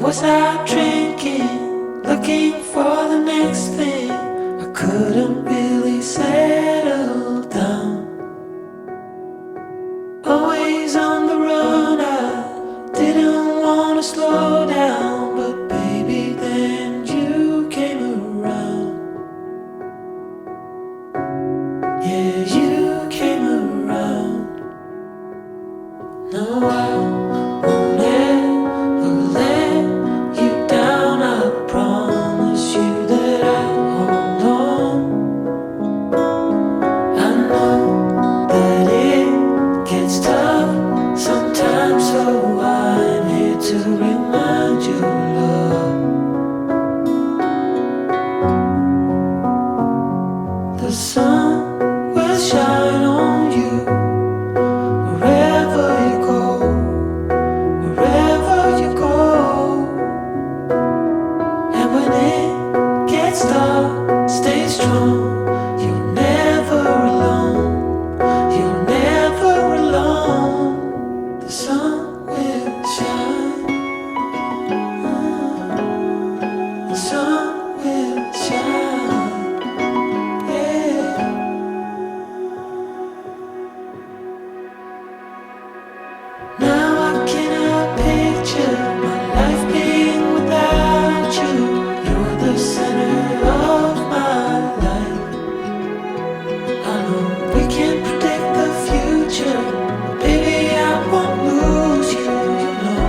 Was I drinking, looking for the next thing? I couldn't really settle down. Always on the run, I didn't want to slow down. But baby, then you came around. Yeah, you came around. No, I won't ever let you down. I promise you that I'll hold on. I know that it gets tough sometimes, so I'm here to remind you, love. The sun will shine on you wherever you go, wherever you go. And when it gets dark, stay strong. You're never alone. You're never alone. The sun will shine. The sun will shine. Yeah. Now I cannot picture my life being without you. You're the center of my life. I know we can't predict the future, but baby, I won't lose you. You know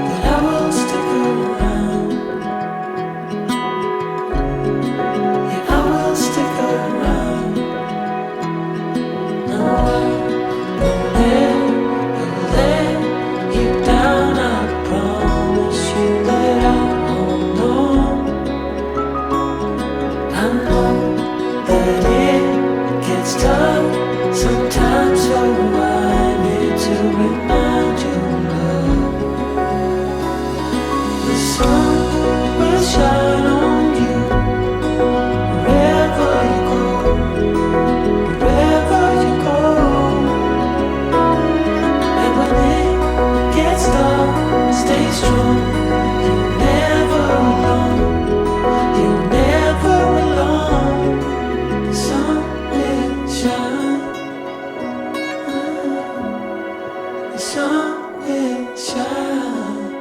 that I will stick around. Yeah, I will stick around. No, I won't ever let you down. I promise you that I'll hold on. I know that it gets tough sometimes, so I'm here to remind you, love. The sun will shine on you wherever you go, wherever you go. And when it gets dark, stay strong. You're never alone. You're never alone. The sun will shine. The sun will shine.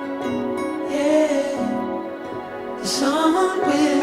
Yeah. The sun will